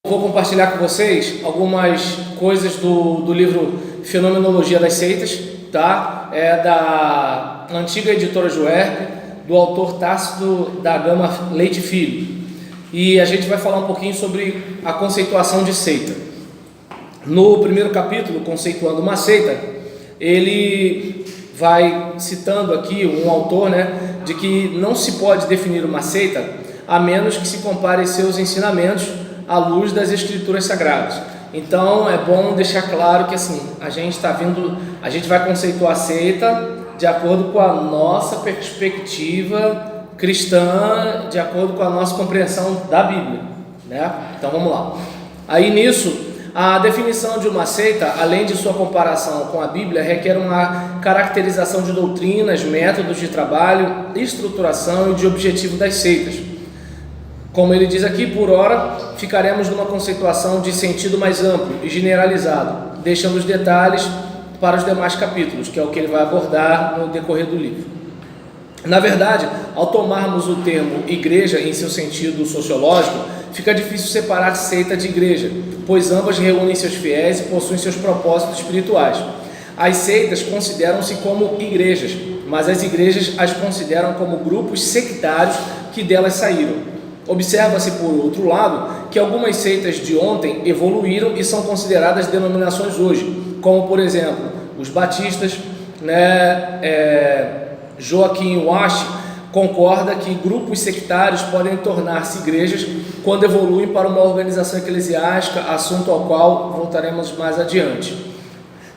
Vou compartilhar com vocês algumas coisas do livro Fenomenologia das Seitas, tá? É da antiga editora Juerp, do autor Tácito da Gama Leite Filho. E a gente vai falar um pouquinho sobre a conceituação de seita. No primeiro capítulo, conceituando uma seita, ele vai citando aqui um autor, de que não se pode definir uma seita a menos que se compare seus ensinamentos à luz das escrituras sagradas. Então é bom deixar claro que assim, a gente vai conceituar a seita de acordo com a nossa perspectiva cristã, de acordo com a nossa compreensão da Bíblia, Então vamos lá. Aí nisso, a definição de uma seita, além de sua comparação com a Bíblia, requer uma caracterização de doutrinas, métodos de trabalho, estruturação e de objetivo das seitas. Como ele diz aqui, por ora, ficaremos numa conceituação de sentido mais amplo e generalizado, deixando os detalhes para os demais capítulos, que é o que ele vai abordar no decorrer do livro. Na verdade, ao tomarmos o termo igreja em seu sentido sociológico, fica difícil separar seita de igreja, pois ambas reúnem seus fiéis e possuem seus propósitos espirituais. As seitas consideram-se como igrejas, mas as igrejas as consideram como grupos sectários que delas saíram. Observa-se, por outro lado, que algumas seitas de ontem evoluíram e são consideradas denominações hoje, como, por exemplo, os batistas, Joaquim Wash concorda que grupos sectários podem tornar-se igrejas quando evoluem para uma organização eclesiástica, assunto ao qual voltaremos mais adiante.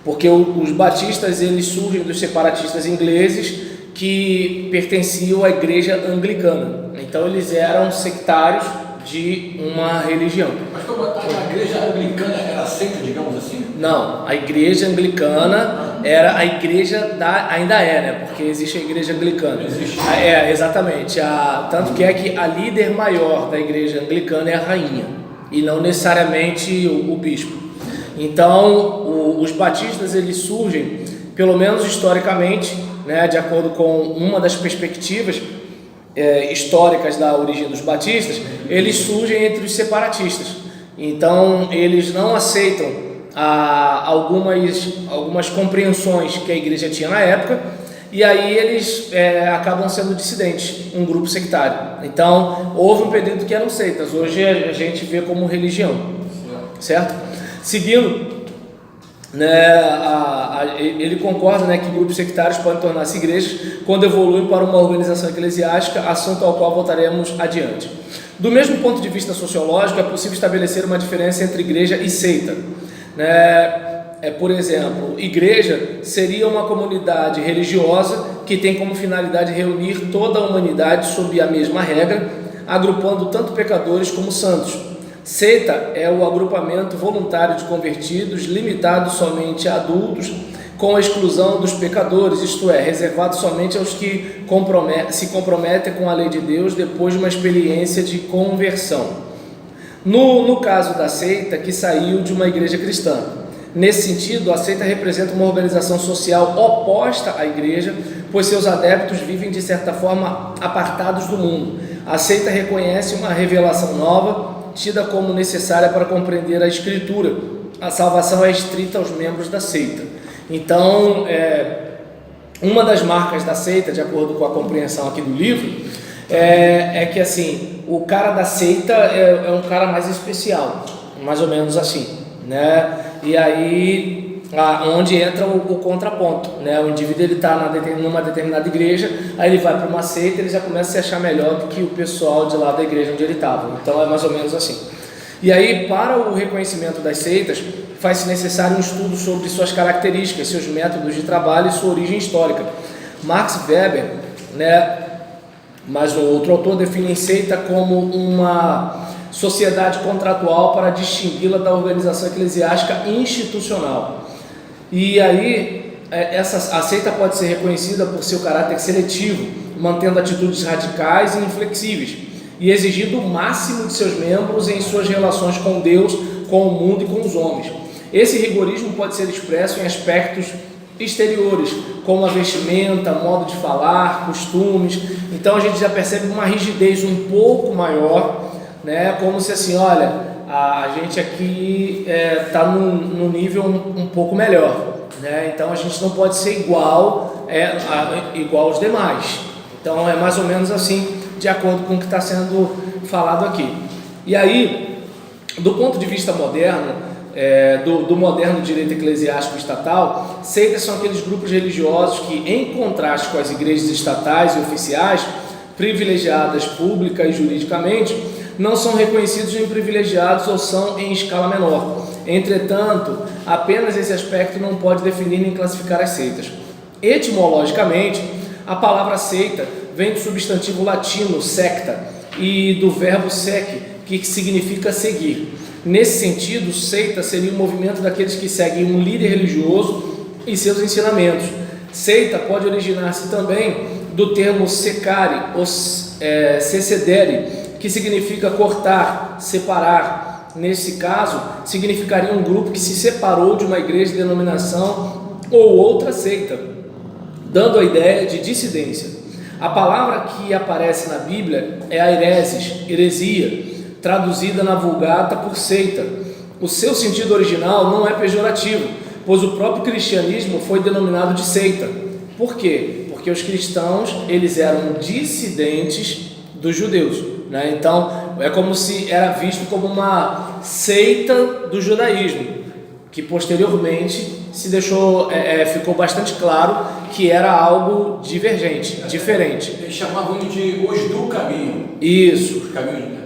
Porque os batistas, eles surgem dos separatistas ingleses que pertenciam à igreja anglicana. Então eles eram sectários de uma religião. Mas como a igreja anglicana era seita, digamos assim? Não, a igreja anglicana era a igreja ainda é, porque existe a igreja anglicana. Existe. Exatamente. Tanto que é que a líder maior da igreja anglicana é a rainha, e não necessariamente o bispo. Então, os batistas, eles surgem, pelo menos historicamente, de acordo com uma das perspectivas históricas da origem dos batistas, eles surgem entre os separatistas. Então eles não aceitam algumas compreensões que a igreja tinha na época, e aí eles acabam sendo dissidentes, um grupo sectário. Então houve um período que eram seitas, hoje a gente vê como religião, certo? Seguindo, ele concorda que grupos sectários podem tornar-se igrejas quando evoluem para uma organização eclesiástica, assunto ao qual voltaremos adiante. Do mesmo ponto de vista sociológico, é possível estabelecer uma diferença entre igreja e seita. Por exemplo, igreja seria uma comunidade religiosa que tem como finalidade reunir toda a humanidade sob a mesma regra, agrupando tanto pecadores como santos. Seita é o agrupamento voluntário de convertidos, limitado somente a adultos, com a exclusão dos pecadores, isto é, reservado somente aos que se comprometem com a lei de Deus depois de uma experiência de conversão. No caso da seita, que saiu de uma igreja cristã. Nesse sentido, a seita representa uma organização social oposta à igreja, pois seus adeptos vivem de certa forma apartados do mundo. A seita reconhece uma revelação nova, tida como necessária para compreender a Escritura. A salvação é restrita aos membros da seita. Então, uma das marcas da seita, de acordo com a compreensão aqui do livro, é que assim, o cara da seita é um cara mais especial, mais ou menos assim, E aí, onde entra o contraponto, O indivíduo, ele está numa determinada igreja, aí ele vai para uma seita, ele já começa a se achar melhor do que o pessoal de lá da igreja onde ele estava. Então é mais ou menos assim. E aí, para o reconhecimento das seitas, faz-se necessário um estudo sobre suas características, seus métodos de trabalho e sua origem histórica. Max Weber, mais um outro autor, define seita como uma sociedade contratual para distingui-la da organização eclesiástica institucional. E aí, a seita pode ser reconhecida por seu caráter seletivo, mantendo atitudes radicais e inflexíveis, e exigindo o máximo de seus membros em suas relações com Deus, com o mundo e com os homens. Esse rigorismo pode ser expresso em aspectos exteriores, como a vestimenta, modo de falar, costumes. Então a gente já percebe uma rigidez um pouco maior, como se assim, olha, a gente aqui está num nível um pouco melhor, né? Então a gente não pode ser igual aos demais. Então é mais ou menos assim, de acordo com o que está sendo falado aqui. E aí, do ponto de vista moderno, do moderno direito eclesiástico estatal, seitas são aqueles grupos religiosos que, em contraste com as igrejas estatais e oficiais, privilegiadas pública e juridicamente, não são reconhecidos nem privilegiados ou são em escala menor. Entretanto, apenas esse aspecto não pode definir nem classificar as seitas. Etimologicamente, a palavra seita vem do substantivo latino secta e do verbo sec, que significa seguir. Nesse sentido, seita seria um movimento daqueles que seguem um líder religioso e seus ensinamentos. Seita pode originar-se também do termo secare ou secedere, que significa cortar, separar. Nesse caso, significaria um grupo que se separou de uma igreja, denominação ou outra seita, dando a ideia de dissidência. A palavra que aparece na Bíblia é a heresia, traduzida na Vulgata por seita. O seu sentido original não é pejorativo, pois o próprio cristianismo foi denominado de seita. Por quê? Porque os cristãos, eles eram dissidentes dos judeus, né? Então, é como se era visto como uma seita do judaísmo, que posteriormente ficou bastante claro que era algo divergente, diferente. Eles chamavam de os do caminho. Isso. Os caminhos.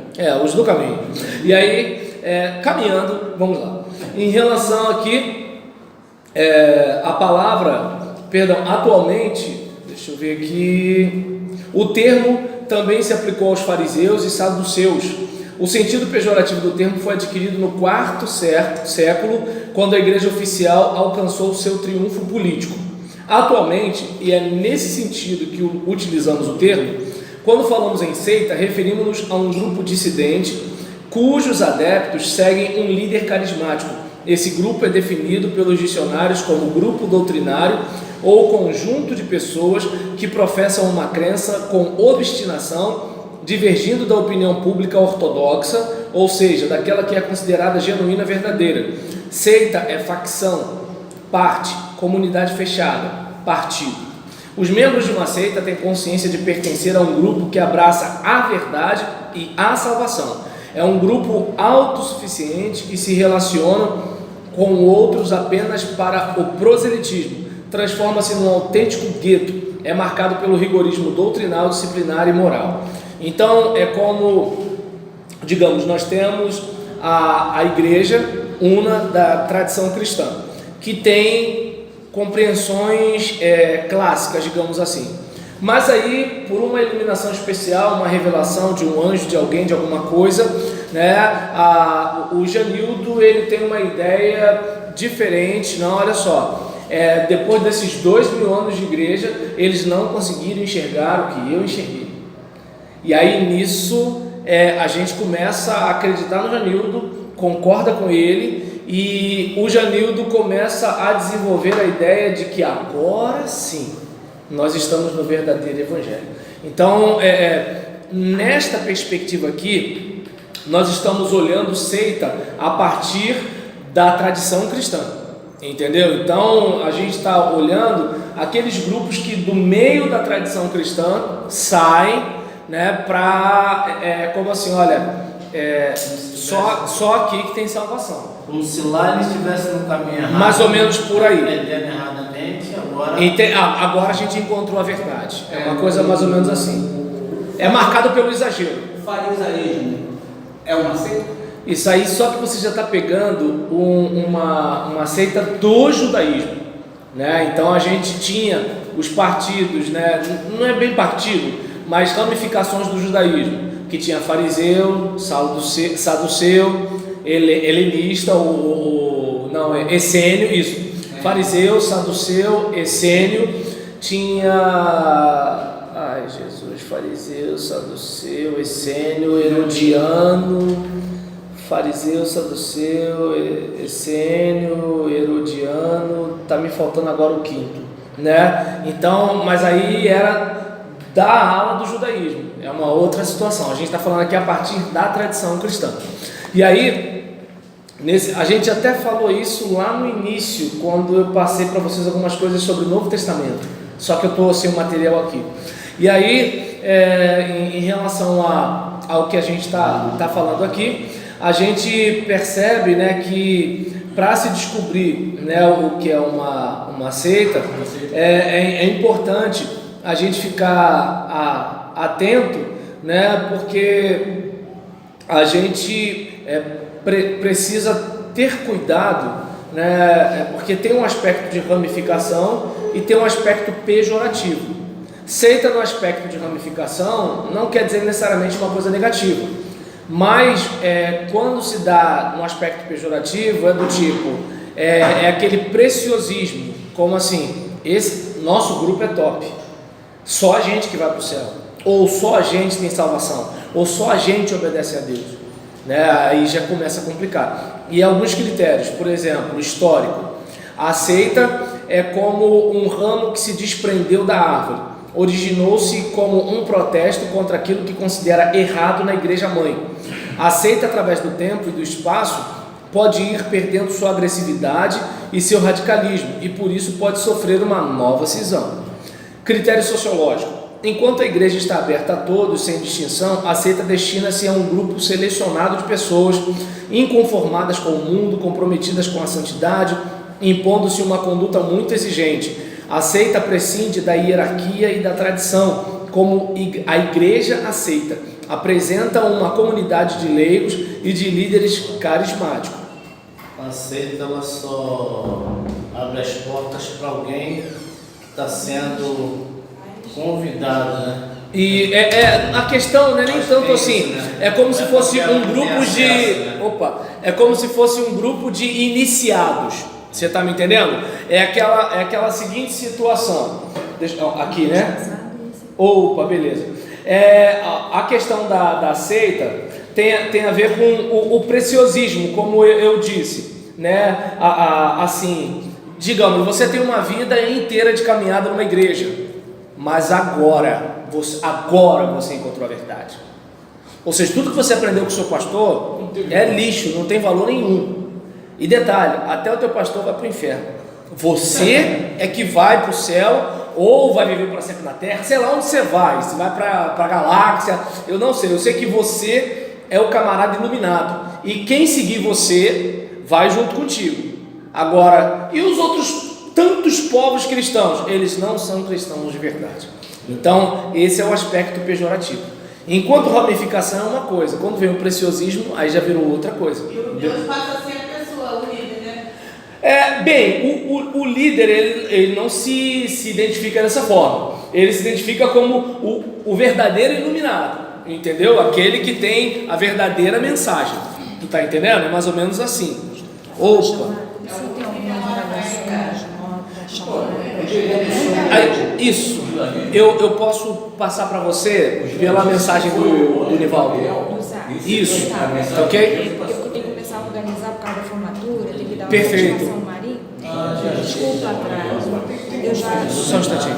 Os do caminho. E aí, caminhando, vamos lá. Em relação aqui, a palavra, atualmente, deixa eu ver aqui, o termo também se aplicou aos fariseus e saduceus. O sentido pejorativo do termo foi adquirido no quarto século, quando a igreja oficial alcançou o seu triunfo político. Atualmente, e é nesse sentido que utilizamos o termo, quando falamos em seita, referimos-nos a um grupo dissidente cujos adeptos seguem um líder carismático. Esse grupo é definido pelos dicionários como grupo doutrinário ou conjunto de pessoas que professam uma crença com obstinação, divergindo da opinião pública ortodoxa, ou seja, daquela que é considerada genuína verdadeira. Seita é facção, parte, comunidade fechada, partido. Os membros de uma seita têm consciência de pertencer a um grupo que abraça a verdade e a salvação. É um grupo autossuficiente que se relaciona com outros apenas para o proselitismo. Transforma-se num autêntico gueto. É marcado pelo rigorismo doutrinal, disciplinar e moral. Então, é como, digamos, nós temos a igreja una da tradição cristã, que tem compreensões clássicas, digamos assim. Mas aí, por uma iluminação especial, uma revelação de um anjo, de alguém, de alguma coisa, né, o Janildo, ele tem uma ideia diferente. Não, olha só, depois desses 2000 anos de igreja, eles não conseguiram enxergar o que eu enxerguei. E aí, nisso, a gente começa a acreditar no Janildo, concorda com ele, e o Janildo começa a desenvolver a ideia de que agora sim nós estamos no verdadeiro evangelho. Então, nesta perspectiva aqui, nós estamos olhando seita a partir da tradição cristã, entendeu? Então, a gente está olhando aqueles grupos que do meio da tradição cristã saem, né, como assim, olha, só aqui que tem salvação. Como se lá eles estivessem no caminho errado. Mais ou menos por aí. Entendendo erradamente, agora... Agora a gente encontrou a verdade. É uma coisa mais ou menos assim. É marcado pelo exagero. O farisaísmo é uma seita? Isso aí, só que você já está pegando uma seita do judaísmo, né? Então a gente tinha os partidos, né? Não é bem partido, mas ramificações do judaísmo, que tinha fariseu, saduceu, helenista, essênio, isso. Fariseu, saduceu, essênio, tinha... Ai, Jesus, fariseu, saduceu, essênio, herodiano, fariseu, saduceu, essênio, herodiano, tá me faltando agora o quinto, né? Então, mas aí era da ala do judaísmo, é uma outra situação. A gente está falando aqui a partir da tradição cristã. E aí, A gente até falou isso lá no início, quando eu passei para vocês algumas coisas sobre o Novo Testamento, só que eu estou sem o material aqui. E aí, em relação ao que a gente está falando aqui, a gente percebe, né, que para se descobrir, né, o que é uma seita, é importante a gente ficar atento, né, porque a gente precisa ter cuidado, né, porque tem um aspecto de ramificação e tem um aspecto pejorativo. Seita no aspecto de ramificação não quer dizer necessariamente uma coisa negativa, mas quando se dá no aspecto pejorativo é do tipo, é aquele preciosismo, como assim, esse nosso grupo é top, só a gente que vai para o céu, ou só a gente tem salvação, ou só a gente obedece a Deus, né? Aí já começa a complicar. E alguns critérios, por exemplo, histórico, a seita é como um ramo que se desprendeu da árvore, originou-se como um protesto contra aquilo que considera errado na igreja mãe. A seita, através do tempo e do espaço, pode ir perdendo sua agressividade e seu radicalismo, e por isso pode sofrer uma nova cisão. Critério sociológico: enquanto a igreja está aberta a todos, sem distinção, a seita destina-se a um grupo selecionado de pessoas inconformadas com o mundo, comprometidas com a santidade, impondo-se uma conduta muito exigente. A seita prescinde da hierarquia e da tradição, como a igreja aceita. Apresenta uma comunidade de leigos e de líderes carismáticos. A seita ela só abre as portas para alguém que está sendo convidado, né? E a questão não é nem tanto assim, né? é como se fosse um grupo de... né? é como se fosse um grupo de iniciados. Você está me entendendo? É aquela seguinte situação. Aqui, né? Opa, beleza. A questão da seita tem a ver com o preciosismo, como eu disse, né? Assim, digamos, você tem uma vida inteira de caminhada numa igreja, mas agora você encontrou a verdade. Ou seja, tudo que você aprendeu com o seu pastor é lixo, não tem valor nenhum. E detalhe, até o teu pastor vai para o inferno. Você é que vai para o céu, ou vai viver para sempre na terra, sei lá onde você vai para a galáxia, eu não sei, eu sei que você é o camarada iluminado, e quem seguir você, vai junto contigo. Agora, e os outros tantos povos cristãos? Eles não são cristãos de verdade. Então, esse é o aspecto pejorativo. Enquanto ramificação é uma coisa, quando vem o preciosismo, aí já virou outra coisa. E o Deus passa a ser a pessoa, o líder, né? O líder, ele não se identifica dessa forma. Ele se identifica como o verdadeiro iluminado, entendeu? Aquele que tem a verdadeira mensagem. Tu tá entendendo? É mais ou menos assim. Opa! Isso, eu posso passar para você pela mensagem do Nivaldo. Isso, tá ok? Porque eu tenho que começar a organizar por causa da formatura, tem que dar uma Perfeito. formação no Marinho. Desculpa atraso. Eu já. Só um instantinho.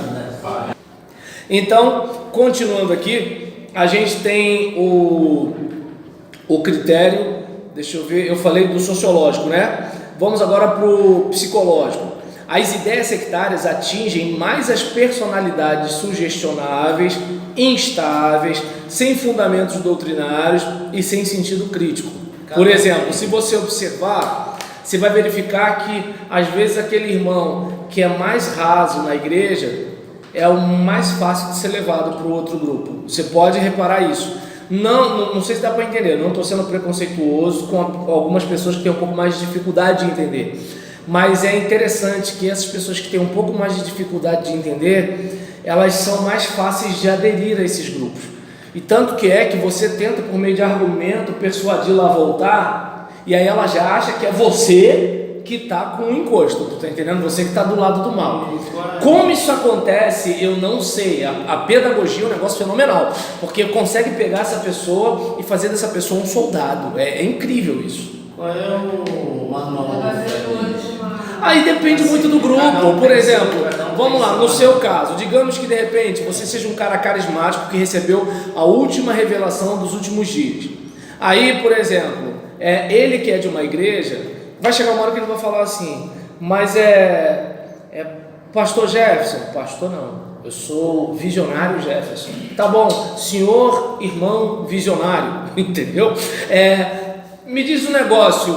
Então, continuando aqui, a gente tem o critério, deixa eu ver, eu falei do sociológico, né? Vamos agora para o psicológico. As ideias sectárias atingem mais as personalidades sugestionáveis, instáveis, sem fundamentos doutrinários e sem sentido crítico. Por exemplo, se você observar, você vai verificar que às vezes aquele irmão que é mais raso na igreja é o mais fácil de ser levado para o outro grupo. Você pode reparar isso. Não sei se dá para entender, não estou sendo preconceituoso com algumas pessoas que têm um pouco mais de dificuldade de entender. Mas é interessante que essas pessoas que têm um pouco mais de dificuldade de entender, elas são mais fáceis de aderir a esses grupos. E tanto que você tenta, por meio de argumento, persuadi-la a voltar, e aí ela já acha que é você que está com o encosto, tu tá entendendo? Você que está do lado do mal. Como isso acontece, eu não sei. A pedagogia é um negócio fenomenal, porque consegue pegar essa pessoa e fazer dessa pessoa um soldado. É incrível isso. Qual é o manual? Aí depende muito do grupo. Por exemplo, vamos lá, no seu caso, digamos que de repente você seja um cara carismático que recebeu a última revelação dos últimos dias. Aí, por exemplo, ele que é de uma igreja, vai chegar uma hora que ele vai falar assim, mas pastor Jefferson, pastor não, eu sou visionário Jefferson, tá bom, senhor irmão visionário, entendeu? Me diz um negócio,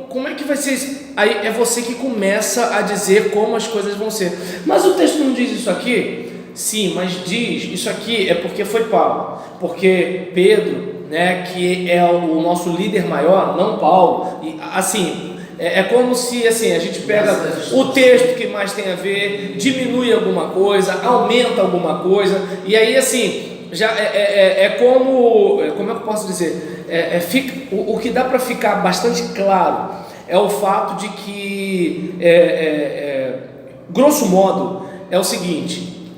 como é que vai ser isso? Aí é você que começa a dizer como as coisas vão ser, mas o texto não diz isso aqui? Sim, mas diz, isso aqui é porque foi Paulo, porque Pedro, né, que é o nosso líder maior, não Paulo, e assim, é como se assim, a gente pega o texto que mais tem a ver, diminui alguma coisa, aumenta alguma coisa, e aí assim, já como é que eu posso dizer, o que dá para ficar bastante claro é o fato de que, grosso modo, é o seguinte: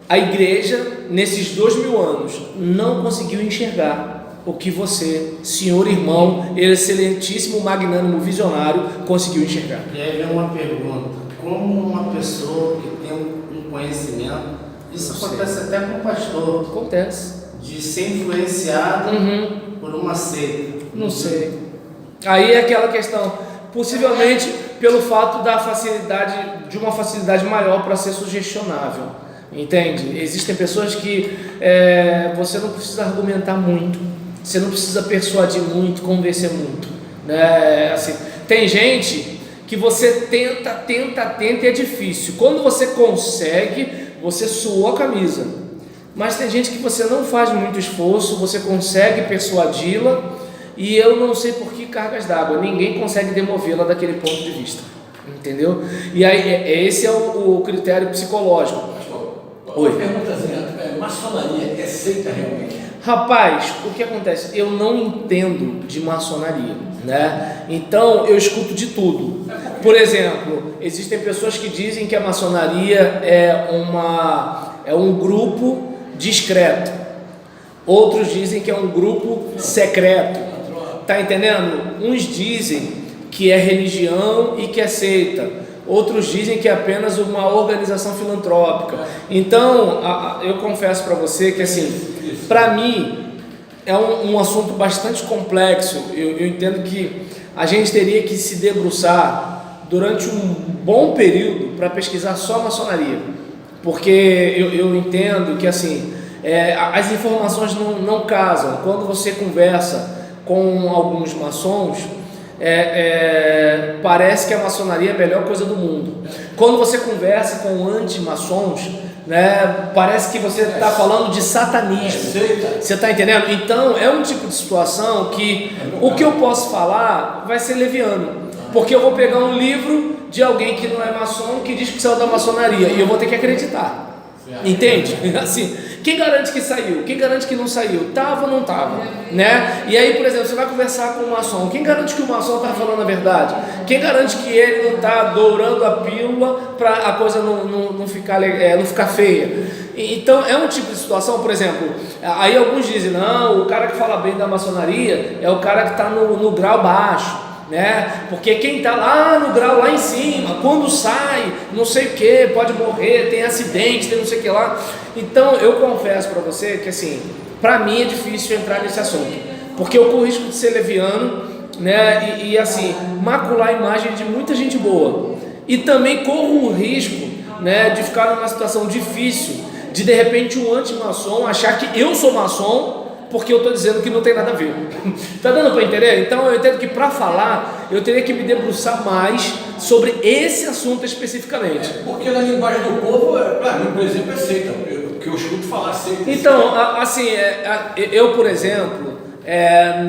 a igreja, nesses 2000 anos, não conseguiu enxergar o que você, senhor irmão, excelentíssimo, magnânimo, visionário, conseguiu enxergar. E aí vem uma pergunta: como uma pessoa que tem um conhecimento, isso acontece até com o pastor, Acontece. de ser influenciado por uma seita? Não sei. Aí é aquela questão, possivelmente pelo fato da facilidade, de uma facilidade maior para ser sugestionável. Entende? Existem pessoas que você não precisa argumentar muito, você não precisa persuadir muito, convencer muito, né? Assim, tem gente que você tenta e é difícil. Quando você consegue, você suou a camisa. Mas tem gente que você não faz muito esforço, você consegue persuadi-la, e eu não sei por que cargas d'água, ninguém consegue demovê-la daquele ponto de vista. Entendeu? E aí esse é o critério psicológico. Uma perguntazinha, maçonaria é seita realmente? Rapaz, o que acontece? Eu não entendo de maçonaria, né? Então eu escuto de tudo. Por exemplo, existem pessoas que dizem que a maçonaria é um grupo discreto. Outros dizem que é um grupo secreto. Tá entendendo? Uns dizem que é religião e que é seita. Outros dizem que é apenas uma organização filantrópica. Então, eu confesso para você que, assim, para mim, é um assunto bastante complexo. Eu entendo que a gente teria que se debruçar durante um bom período para pesquisar só a maçonaria. Porque eu entendo que, assim, as informações não casam. Quando você conversa com alguns maçons, parece que a maçonaria é a melhor coisa do mundo. Quando você conversa com anti-maçons, né, parece que você está falando de satanismo. Você está entendendo? Então é um tipo de situação que o que eu posso falar vai ser leviano, porque eu vou pegar um livro de alguém que não é maçom, que diz que saiu da maçonaria, e eu vou ter que acreditar. Entende? Assim, quem garante que saiu? Quem garante que não saiu? Tava ou não tava? Né? E aí, por exemplo, você vai conversar com um maçom. Quem garante que o maçom está falando a verdade? Quem garante que ele não está dourando a pílula para a coisa não ficar feia? Então, é um tipo de situação, por exemplo, aí alguns dizem, não, o cara que fala bem da maçonaria é o cara que está no grau baixo. Né? Porque quem está lá no grau lá em cima, quando sai, não sei o que, pode morrer, tem acidente, tem não sei o que lá. Então eu confesso para você que, assim, para mim é difícil entrar nesse assunto, porque eu corro o risco de ser leviano, né? E assim, macular a imagem de muita gente boa, e também corro o risco, né, de ficar numa situação difícil, de repente um anti-maçom achar que eu sou maçom, porque eu estou dizendo que não tem nada a ver. Tá dando para entender? Então eu entendo que para falar eu teria que me debruçar mais sobre esse assunto especificamente. Porque na linguagem do povo, para mim, por exemplo, é seita. Que eu escuto falar seita. Então, assim, eu, por exemplo,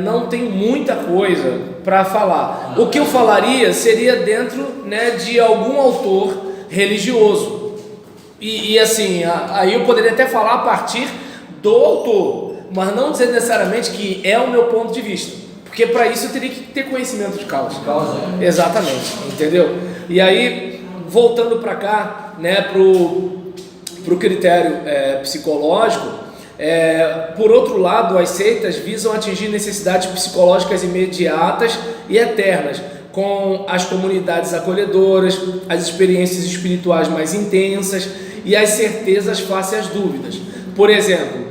não tenho muita coisa para falar. O que eu falaria seria dentro, né, de algum autor religioso. E assim, aí eu poderia até falar a partir do autor, mas não dizer necessariamente que é o meu ponto de vista, porque para isso eu teria que ter conhecimento de causa. Exatamente, entendeu? E aí, voltando para cá, né, pro critério psicológico, por outro lado, as seitas visam atingir necessidades psicológicas imediatas e eternas, com as comunidades acolhedoras, as experiências espirituais mais intensas e as certezas face às dúvidas. Por exemplo,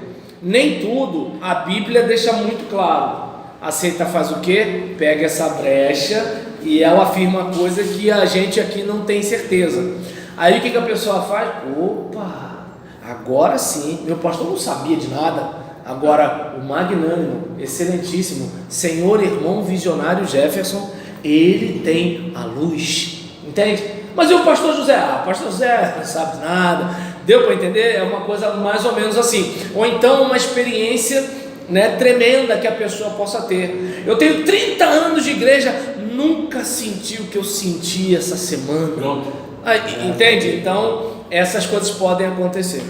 nem tudo a Bíblia deixa muito claro, A seita faz o quê? Pega essa brecha e ela afirma coisa que a gente aqui não tem certeza. Aí o que a pessoa faz? Opa, agora sim, meu pastor não sabia de nada. Agora o magnânimo, excelentíssimo, senhor irmão visionário Jefferson, ele tem a luz, entende? Mas e o pastor José? O pastor José não sabe nada. Deu para entender? É uma coisa mais ou menos assim. Ou então uma experiência, né, tremenda que a pessoa possa ter. Eu tenho 30 anos de igreja, nunca senti o que eu senti essa semana. Pronto. Aí, entende? Então essas coisas podem acontecer.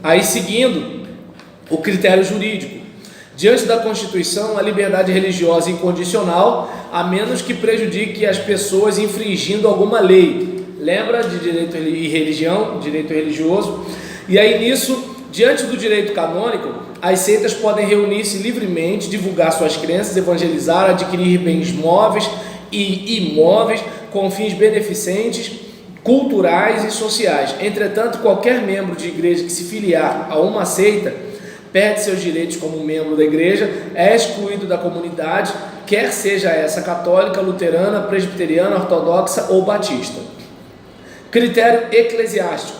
Aí seguindo o critério jurídico, diante da Constituição, a liberdade religiosa é incondicional, a menos que prejudique as pessoas infringindo alguma lei. Lembra de direito e religião, direito religioso? E aí nisso, diante do direito canônico, as seitas podem reunir-se livremente, divulgar suas crenças, evangelizar, adquirir bens móveis e imóveis com fins beneficentes, culturais e sociais. Entretanto, qualquer membro de igreja que se filiar a uma seita perde seus direitos como membro da igreja, é excluído da comunidade, quer seja essa católica, luterana, presbiteriana, ortodoxa ou batista. Critério eclesiástico.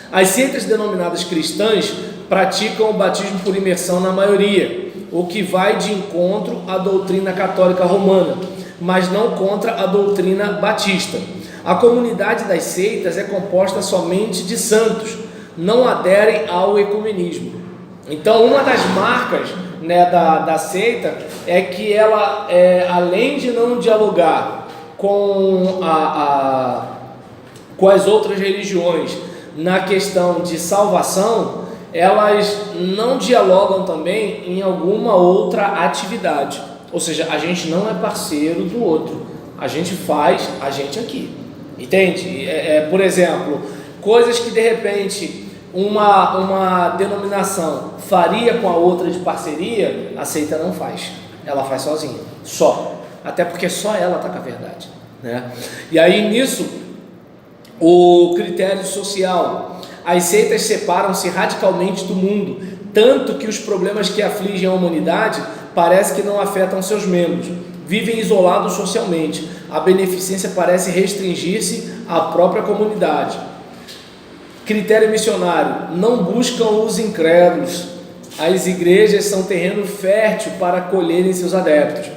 As seitas denominadas cristãs praticam o batismo por imersão na maioria, o que vai de encontro à doutrina católica romana, mas não contra a doutrina batista. A comunidade das seitas é composta somente de santos, não aderem ao ecumenismo. Então, uma das marcas, né, da seita é que ela, além de não dialogar com as outras religiões na questão de salvação, elas não dialogam também em alguma outra atividade. Ou seja, a gente não é parceiro do outro, a gente faz a gente aqui, entende? Por exemplo, coisas que de repente uma denominação faria com a outra de parceria, a seita não faz, ela faz sozinha, só, até porque só ela está com a verdade, né? E aí nisso, o critério social, as seitas separam-se radicalmente do mundo, tanto que os problemas que afligem a humanidade parece que não afetam seus membros, vivem isolados socialmente, a beneficência parece restringir-se à própria comunidade. Critério missionário, não buscam os incrédulos, as igrejas são terreno fértil para acolherem seus adeptos.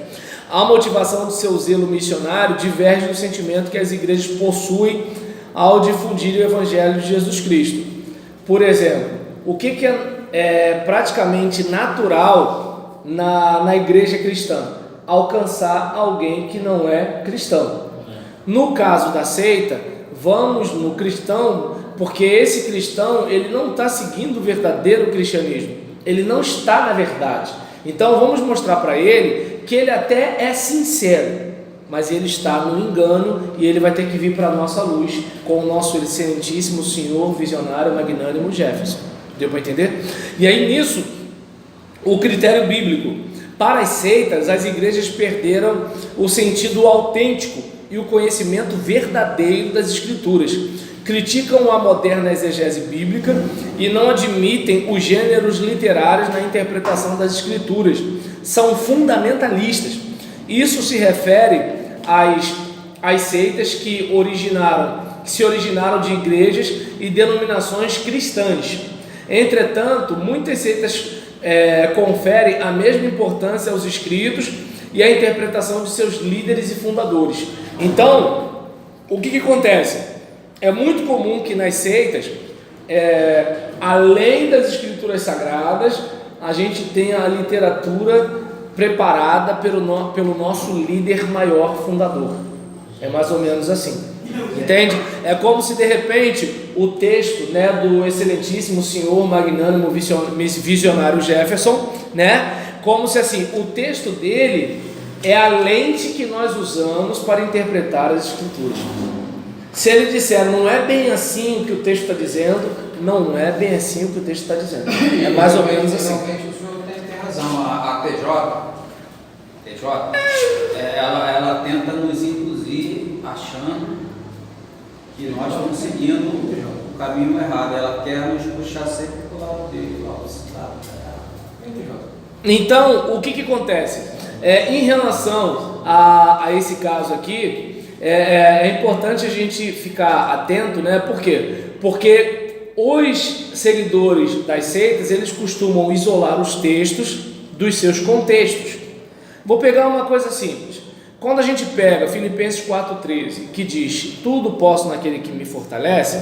A motivação do seu zelo missionário diverge do sentimento que as igrejas possuem ao difundirem o Evangelho de Jesus Cristo. Por exemplo, o que é praticamente natural na igreja cristã? Alcançar alguém que não é cristão. No caso da seita, vamos no cristão, porque esse cristão, ele não está seguindo o verdadeiro cristianismo, ele não está na verdade. Então vamos mostrar para ele que ele até é sincero, mas ele está no engano e ele vai ter que vir para a nossa luz com o nosso excelentíssimo senhor visionário magnânimo Jefferson. Deu para entender? E aí nisso, o critério bíblico. Para as seitas, as igrejas perderam o sentido autêntico e o conhecimento verdadeiro das escrituras. Criticam a moderna exegese bíblica e não admitem os gêneros literários na interpretação das escrituras. São fundamentalistas. Isso se refere às seitas que se originaram de igrejas e denominações cristãs. Entretanto, muitas seitas conferem a mesma importância aos escritos e à interpretação de seus líderes e fundadores. Então, o que acontece? É muito comum que nas seitas, além das escrituras sagradas, a gente tenha a literatura preparada pelo nosso líder maior fundador. É mais ou menos assim, entende? É como se de repente o texto, né, do excelentíssimo senhor magnânimo visionário Jefferson, né, como se assim, o texto dele é a lente que nós usamos para interpretar as escrituras. Se ele disser, não é bem assim o que o texto está dizendo, não é bem assim o que o texto está dizendo. É mais ou menos assim. Realmente o senhor tem razão. A TJ, ela tenta nos induzir achando que nós estamos seguindo o caminho errado. Ela quer nos puxar sempre para o lado dele. Então, o que acontece? Em relação a esse caso aqui, é importante a gente ficar atento, né? Por quê? Porque os seguidores das seitas, eles costumam isolar os textos dos seus contextos. Vou pegar uma coisa simples. Quando a gente pega Filipenses 4,13, que diz, tudo posso naquele que me fortalece,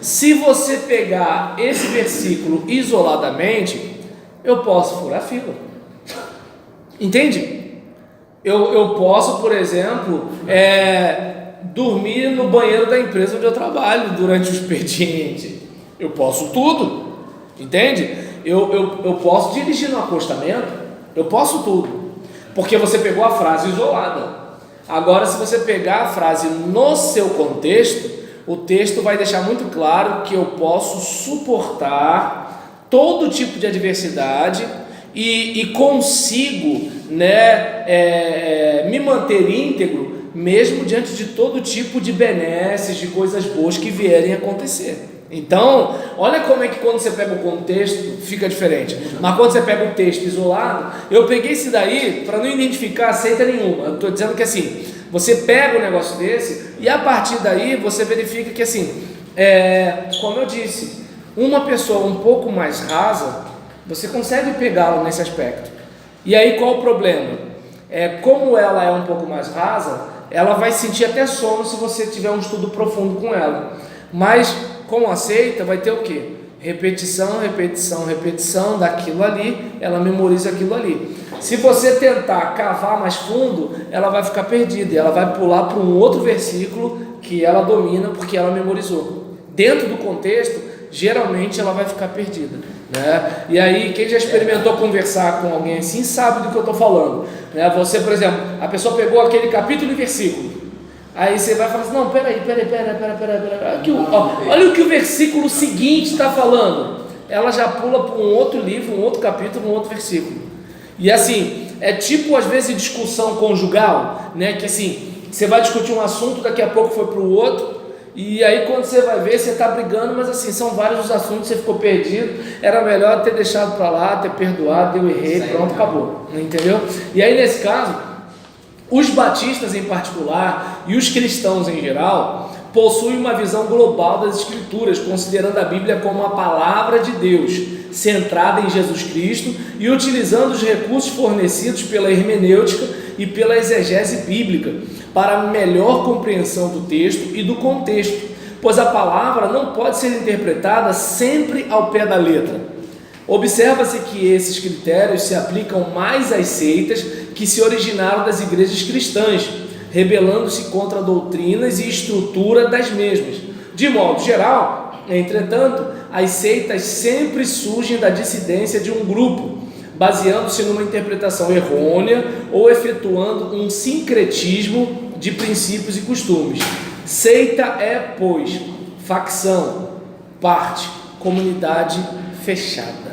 se você pegar esse versículo isoladamente, eu posso furar fila. Entende? Eu posso, por exemplo, dormir no banheiro da empresa onde eu trabalho durante o expediente. Eu posso tudo. Entende? Eu posso dirigir no acostamento. Eu posso tudo. Porque você pegou a frase isolada. Agora, se você pegar a frase no seu contexto, o texto vai deixar muito claro que eu posso suportar todo tipo de adversidade e consigo, né, me manter íntegro mesmo diante de todo tipo de benesses, de coisas boas que vierem a acontecer. Então, olha como é que quando você pega o contexto fica diferente. Mas quando você pega o texto isolado, eu peguei esse daí para não identificar seita nenhuma. Eu estou dizendo que assim, você pega um negócio desse e a partir daí você verifica que assim, como eu disse, uma pessoa um pouco mais rasa, você consegue pegá-la nesse aspecto. E aí qual o problema? Como ela é um pouco mais rasa, ela vai sentir até sono se você tiver um estudo profundo com ela. Mas com a seita vai ter o quê? Repetição, repetição, repetição daquilo ali, ela memoriza aquilo ali. Se você tentar cavar mais fundo, ela vai ficar perdida, e ela vai pular para um outro versículo que ela domina porque ela memorizou. Dentro do contexto, geralmente ela vai ficar perdida, né? E aí, quem já experimentou conversar com alguém assim, sabe do que eu estou falando, né? Você, por exemplo, a pessoa pegou aquele capítulo e versículo, aí você vai falar assim, não, peraí, aqui, olha o que o versículo seguinte está falando. Ela já pula para um outro livro, um outro capítulo, um outro versículo. E assim, é tipo às vezes discussão conjugal, né? Que assim, você vai discutir um assunto, daqui a pouco foi para o outro, e aí quando você vai ver, você está brigando, mas assim, são vários os assuntos, você ficou perdido, era melhor ter deixado para lá, ter perdoado, eu errei, pronto, acabou, entendeu? E aí nesse caso, os batistas em particular e os cristãos em geral possuem uma visão global das Escrituras, considerando a Bíblia como a palavra de Deus, centrada em Jesus Cristo e utilizando os recursos fornecidos pela hermenêutica e pela exegese bíblica para a melhor compreensão do texto e do contexto, pois a palavra não pode ser interpretada sempre ao pé da letra. Observa-se que esses critérios se aplicam mais às seitas que se originaram das igrejas cristãs, rebelando-se contra doutrinas e estrutura das mesmas. De modo geral, entretanto, as seitas sempre surgem da dissidência de um grupo, baseando-se numa interpretação errônea ou efetuando um sincretismo de princípios e costumes. Seita é, pois, facção, parte, comunidade fechada.